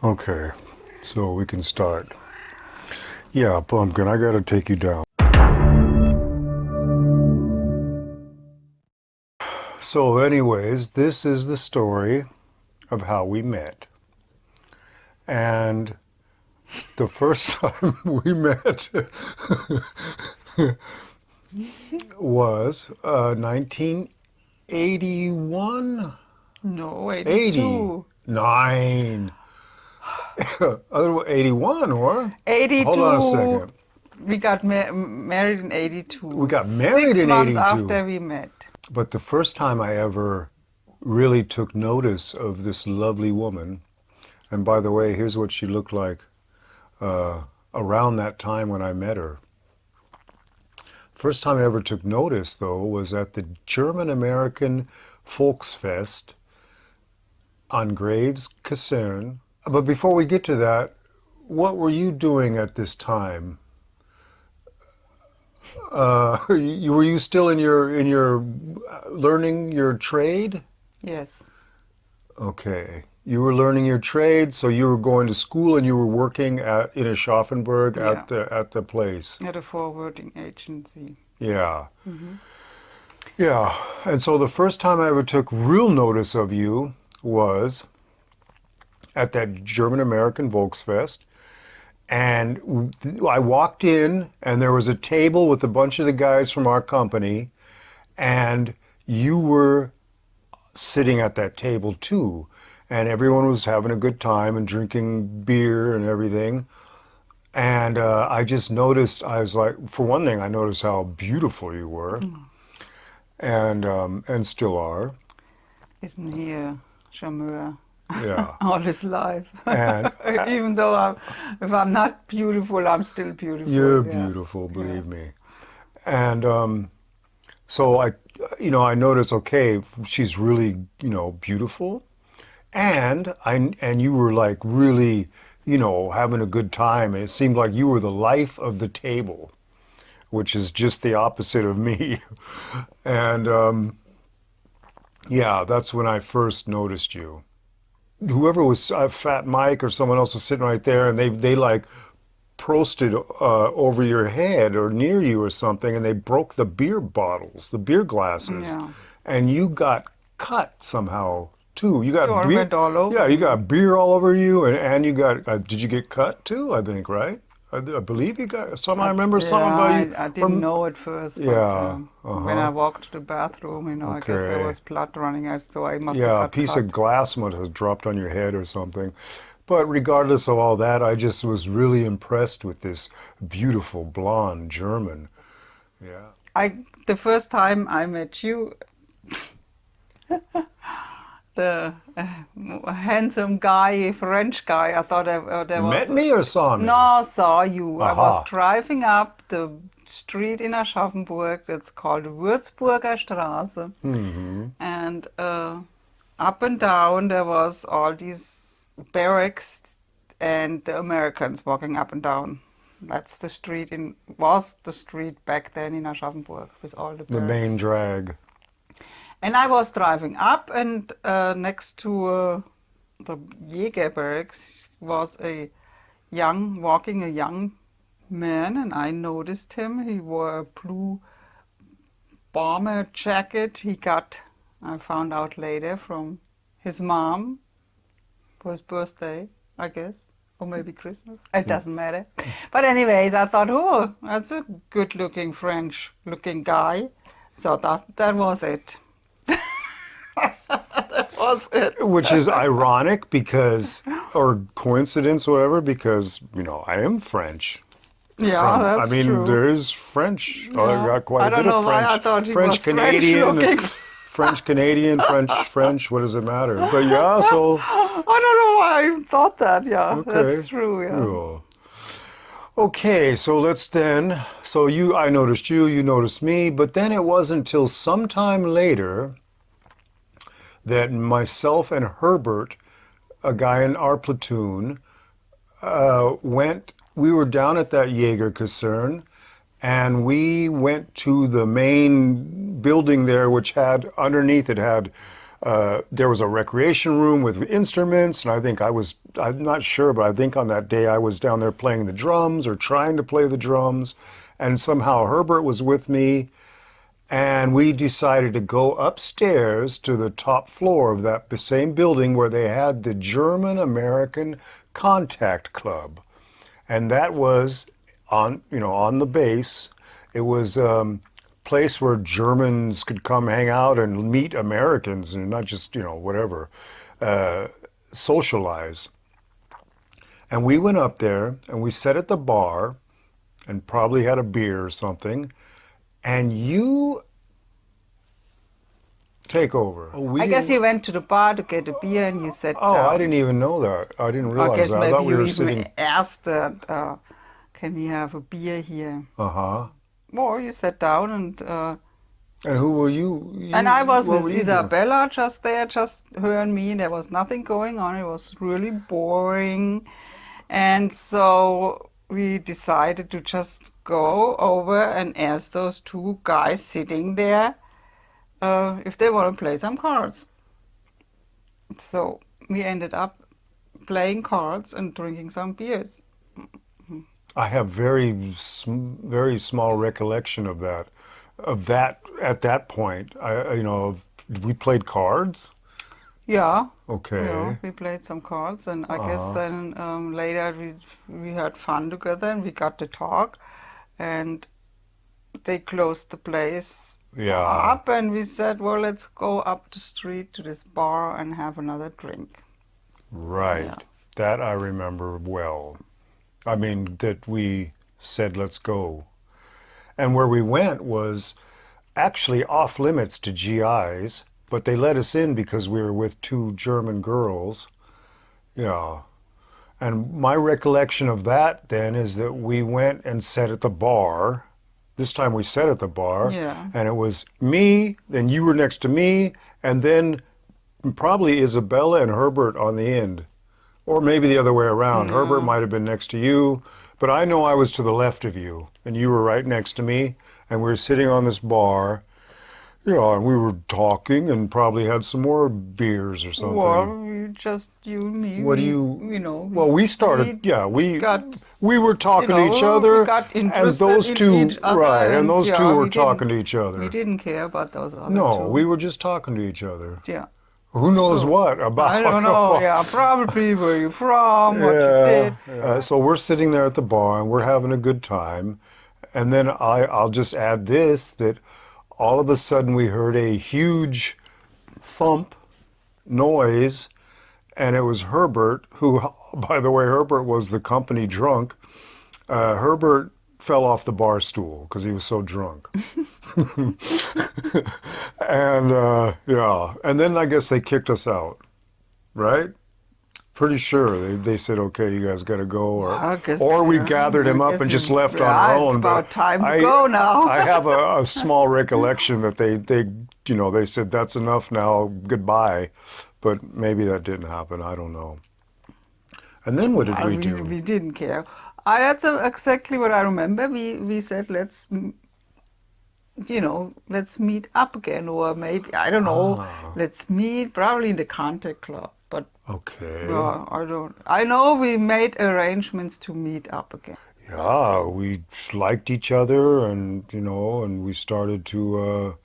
Okay, so we can start. Yeah, Pumpkin, I gotta take you down. So, anyways, this is the story of how we met. And the first time we met was 1981? No, 82. 89. 81, or? Hold on a 82. second. We got married in We 82. got married Six in months 82. after we met. But the first time I ever really took notice of this lovely woman, and by the way, here's what she looked like around that time when I met her. First time I ever took notice, though, was at the German American Volksfest on Graves Kaserne. But before we get to that, what were you doing at this time? Were you still in your learning your trade? Yes. Okay. You were learning your trade, so you were going to school and you were working at in Aschaffenburg Yeah. at the place. At a forwarding agency. Yeah. Hmm. Yeah. And so the first time I ever took real notice of you was at that German American Volksfest. And I walked in and there was a table with a bunch of the guys from our company, and you were sitting at that table too. And everyone was having a good time and drinking beer and everything. And I just noticed, I was like, for one thing, I noticed how beautiful you were, and still are. Isn't he a charmeur Yeah. all his life? And Even though if I'm not beautiful, I'm still beautiful. you're Yeah. beautiful, Yeah. believe me. And so I noticed, okay, she's really, beautiful. And you were like really, having a good time. And it seemed like you were the life of the table, which is just the opposite of me. And yeah, that's when I first noticed you. Whoever was Fat Mike or someone else was sitting right there, and they like prosted over your head or near you or something, and they broke the beer bottles, the beer glasses, Yeah. and you got cut somehow too. You got Door beer, went all over yeah, you me. got beer all over you, and you got. Did you get cut too? I think, right? I believe you got some. I remember Yeah, something about you. I didn't Or know at first, but yeah, when I uh-huh. walked to the bathroom, I guess there Okay. was blood running out, so I must have Yeah, a got piece of cut. glass must have dropped on your head or something. But regardless of all that, I just was really impressed with this beautiful blonde German. Yeah. The first time I met you, the handsome guy, French guy, I thought there was Met me or saw me? no, saw you. I was Aha. driving up the street in Aschaffenburg that's called Würzburger Straße, Hmm. and up and down there was all these barracks and the Americans walking up and down. That's the street was the street back then in Aschaffenburg with all the The main barracks. drag. And I was driving up, and next to the Jäger barracks was walking a young man, and I noticed him. He wore a blue bomber jacket he got, I found out later, from his mom for his birthday, I guess, or maybe Christmas. It doesn't matter. But anyways, I thought, oh, that's a good-looking French-looking guy. So that was it. That was it. Which is ironic because, or coincidence, whatever, because, I am French. Yeah, I that's mean, true. there's French. I Yeah. got quite I a don't bit of know why I French. thought he was French French Canadian, looking. French Canadian, French. What does it matter? But yeah, so I don't know why I thought that. Yeah, okay. that's true. Yeah. Yeah. Okay, so I noticed you, you noticed me, but then it wasn't until sometime later that myself and Herbert, a guy in our platoon, we were down at that Jaeger Kaserne, and we went to the main building there, which underneath it had There was a recreation room with instruments, and I'm not sure, but I think on that day I was down there playing the drums or trying to play the drums, and somehow Herbert was with me, and we decided to go upstairs to the top floor of that same building where they had the German American Contact Club. And that was on the base. It was place where Germans could come hang out and meet Americans and not just, whatever, socialize. And we went up there and we sat at the bar and probably had a beer or something. And you take over. Oh, I guess you went to the bar to get a beer and you sat Oh, down. I didn't even know that. I didn't I realize guess that. I maybe thought we you were even sitting. asked that, can we have a beer here? Uh-huh. Well, you sat down And who were you? and I was What with were you doing? Isabella just there, just her and me. There was nothing going on. It was really boring. And so we decided to just go over and ask those two guys sitting there if they want to play some cards. So we ended up playing cards and drinking some beers. I have very small recollection of that. At that point. We played cards. Yeah, Okay. we played some cards, and I guess Uh-huh. then later we had fun together and we got to talk, and they closed the place Yeah. up, and we said, well, let's go up the street to this bar and have another drink. Yeah. Right. That I remember well. I mean, that we said, let's go. And where we went was actually off limits to GIs, but they let us in because we were with two German girls. Yeah. And my recollection of that then is that we went and sat at the bar. This time we sat at the bar, Yeah. and it was me, then you were next to me, and then probably Isabella and Herbert on the end. Or maybe the other way around. Herbert No. might have been next to you, but I know I was to the left of you, and you were right next to me, and we were sitting on this bar. Yeah, and we were talking and probably had some more beers or something. Well, you and me, What do Well, we started, yeah, got, we were talking to each we other, got and interested those in two, each other, right, and those two yeah, were we didn't, talking to each we other. didn't care about those other No, two. we were just talking to each other. Yeah. Who knows So, what about? I don't know, yeah, probably where you from, what you did. So we're sitting there at the bar and we're having a good time. And then I'll just add this, that all of a sudden we heard a huge thump noise, and it was Herbert, who, by the way, Herbert was the company drunk. Herbert fell off the bar stool because he was so drunk. And yeah, and then I guess they kicked us out, right? Pretty sure they said, okay, you guys got to go, I guess, or we yeah, gathered him I up guess and just left on our it's own. about But time to go now. I have a small recollection that they said that's enough now, goodbye, but maybe that didn't happen. I don't know. And then what did Well, we do? we didn't care. That's exactly what I remember. We said, let's meet up again, or maybe, I don't know, Ah, let's meet probably in the Contact Club. But okay. I know we made arrangements to meet up again. Yeah, we liked each other, and we started to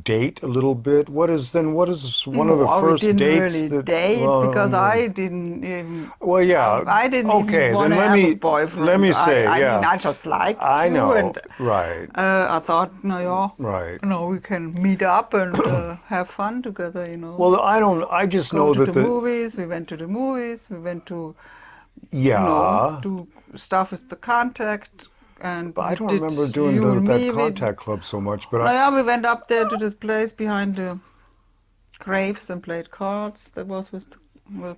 date a little bit. What is one of the No, we first didn't dates really that? date because Well, I didn't even, well, yeah. I didn't Okay, even want then to have a boyfriend. let me say, I mean, yeah. I just liked I you, know, and right, I thought, no, yeah, right. we can meet up and have fun together. Well, I don't. I just Go know to that the movies. We went to the movies. We went to, yeah. do stuff with the Contact, and But I we don't did, remember doing you and that me. contact club so much. But No, yeah, we went up there to this place behind the graves and played cards. That was with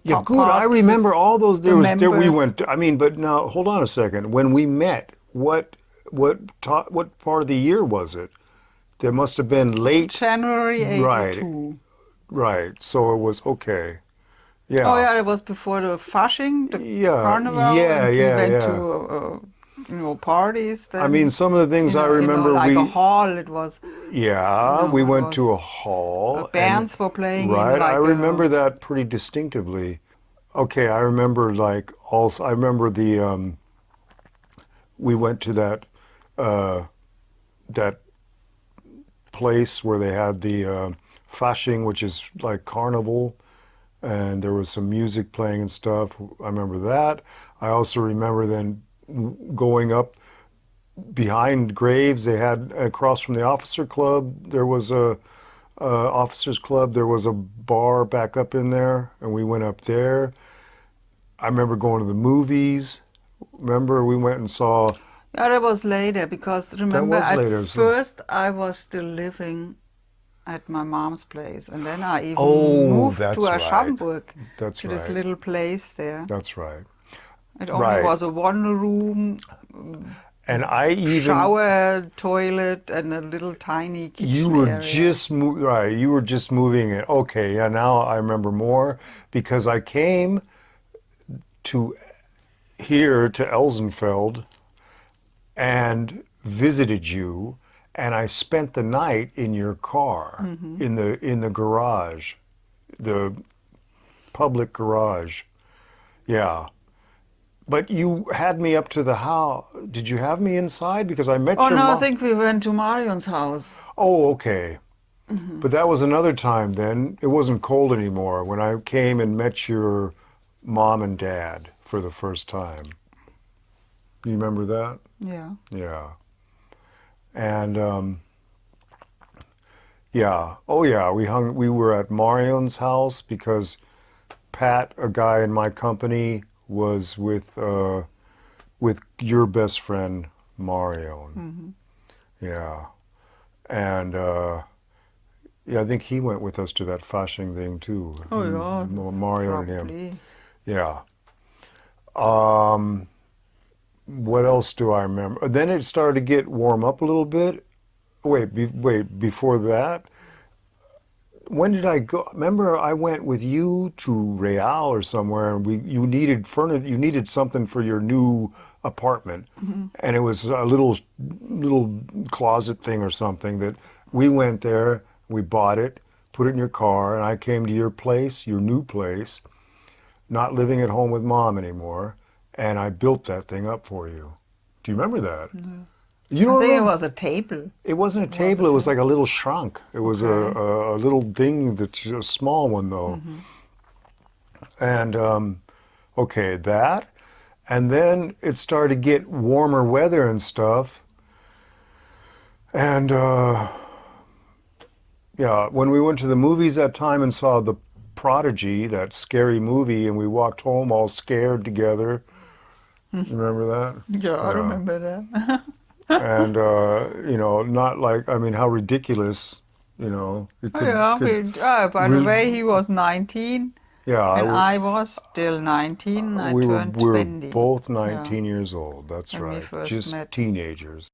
yeah, good. I parked remember with all those. the We members. went. I mean, but now hold on a second. When we met, what part of the year was it? There must have been late. January Right, 82. right. So it was okay. Oh Yeah, yeah, it was before the Fasching, the yeah, carnival, yeah, and we yeah, went yeah. to parties I mean, then. some of the things I remember Like a hall. It was, yeah, we it went to a was, hall and, bands were playing in right, I like a, remember that pretty distinctively. Okay, I remember like also, I remember we went to that place where they had the Fasching, which is like carnival, and there was some music playing and stuff. I remember that. I also remember then going up behind graves. They had across from the officer club. There was a officers club. There was a bar back up in there, and we went up there. I remember going to the movies. Remember we went and saw. yeah, that was later because That remember was at later. So, first I was still living at my mom's place, and then I even oh, moved to that's right. Aschaffenburg, That's to this right. little place there. That's right. It only Right. was a one room, And I even shower, toilet, and a little tiny you kitchen were area. just right. You were just moving it. Okay, yeah. Now I remember more because I came to here to Elsenfeld and visited you, and I spent the night in your car in the garage, the public garage. Yeah. But you had me up to the house. Did you have me inside? Because I met Oh your no, I mom. think we went to Marion's house. Oh, okay. But that was another time then. It wasn't cold anymore when I came and met your mom and dad for the first time. You remember that? Yeah. Yeah. And yeah. Oh yeah, we were at Marion's house because Pat, a guy in my company, was with your best friend Marion. Yeah. And yeah, I think he went with us to that Fasching thing too. Oh yeah, Mario and him. probably. Yeah. Um, what else do I remember? Then it started to get warm up a little bit. Wait, before that, when did I go? Remember, I went with you to Real or somewhere, and you needed you needed something for your new apartment, and it was a little closet thing or something that we went there, we bought it, put it in your car, and I came to your place, your new place, not living at home with mom anymore, and I built that thing up for you. Do you remember that? You I don't think it remember? was a table. It wasn't a It was a table, it was table. like a little shrunk. It was Okay. a little thing that's a small one though. And okay, that. And then it started to get warmer weather and stuff. And yeah, when we went to the movies that time and saw The Prodigy, that scary movie, and we walked home all scared together. You remember that? Yeah, I Yeah. remember that. And you know, not like I mean, how ridiculous, you know, it Oh yeah, by the really, way, he was 19 yeah, and I was still 19. I we turned were 20. both Yeah, 19 years old. That's when we right, first just met. teenagers.